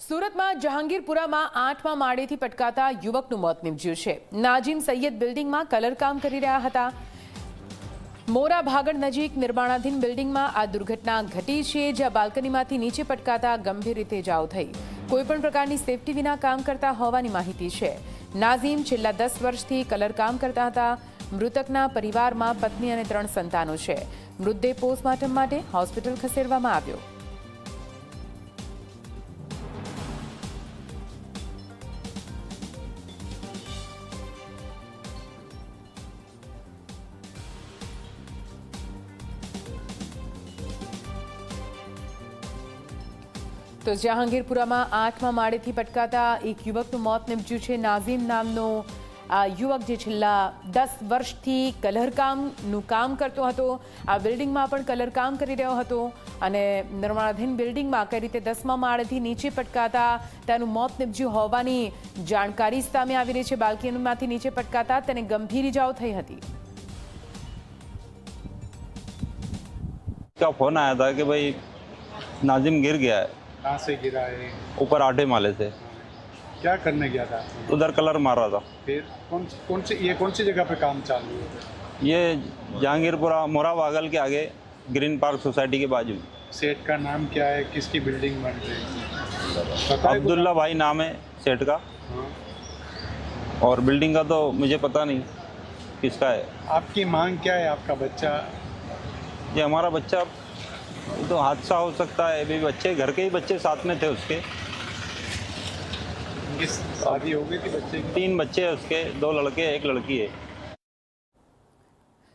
સુરતમાં જહાંગીરપુરામાં 8મા માળેથી પટકાતા યુવકનું મોત નીપજ્યું છે। નાજીમ સૈયદ બિલ્ડિંગમાં કલરકામ કરી રહ્યા હતા। મોરા ભાગડ નજીક નિર્માણાધીન બિલ્ડિંગમાં આ દુર્ઘટના ઘટી છે, જ્યાં બાલ્કનીમાંથી નીચે પટકાતા ગંભીર રીતે ઇજાઓ થઈ। કોઈપણ પ્રકારની સેફટી વિના કામ કરતા હોવાની માહિતી છે। નાઝીમ છેલ્લા 10 વર્ષથી કલરકામ કરતા હતા। મૃતકના પરિવારમાં પત્ની અને 3 સંતાનો છે। મૃતદેહ પોસ્ટમોર્ટમ માટે હોસ્પિટલ ખસેડવામાં આવ્યો। તો જહાંગીરપુરામાં 8મા માળેથી પટકાતા એક યુવકનું મોત નીપજ્યું છે। નાઝીમ નામનો આ યુવક જે છેલ્લા 10 વર્ષથી કલરકામનું કામ કરતો હતો। આ બિલ્ડિંગમાં પણ કલરકામ કરી રહ્યો હતો અને નિર્માણાધીન બિલ્ડિંગમાં કઈ રીતે 10મા માળેથી નીચે પટકાતા તેનું મોત નીપજ્યું હોવાની જાણકારી સામે આવી રહી છે। બાલ્કનીમાંથી નીચે પટકાતા તેને ગંભીર ઇજાઓ થઈ હતી। का फोन आया था कि भाई नाजिम गिर गया है। कहाँ से गिरा है? ऊपर 8वें माले से। क्या करने गया था? उधर कलर मार रहा था। फिर कौन सी जगह पे काम चालू है? ये जहांगीरपुरा मोरा वागल के आगे ग्रीन पार्क सोसाइटी के बाजू। सेठ का नाम क्या है? किसकी बिल्डिंग बन रही है? अब्दुल्ला भाई नाम है सेठ का। हाँ। और बिल्डिंग का तो मुझे पता नहीं किसका है। आपकी मांग क्या है? आपका बच्चा? ये हमारा बच्चा तो हादसा हो सकता है। अभी बच्चे घर के ही बच्चे साथ में थे उसके। शादी हो गई थी बच्चे की? 3 बच्चे हैं उसके, 2 लड़के 1 लड़की है।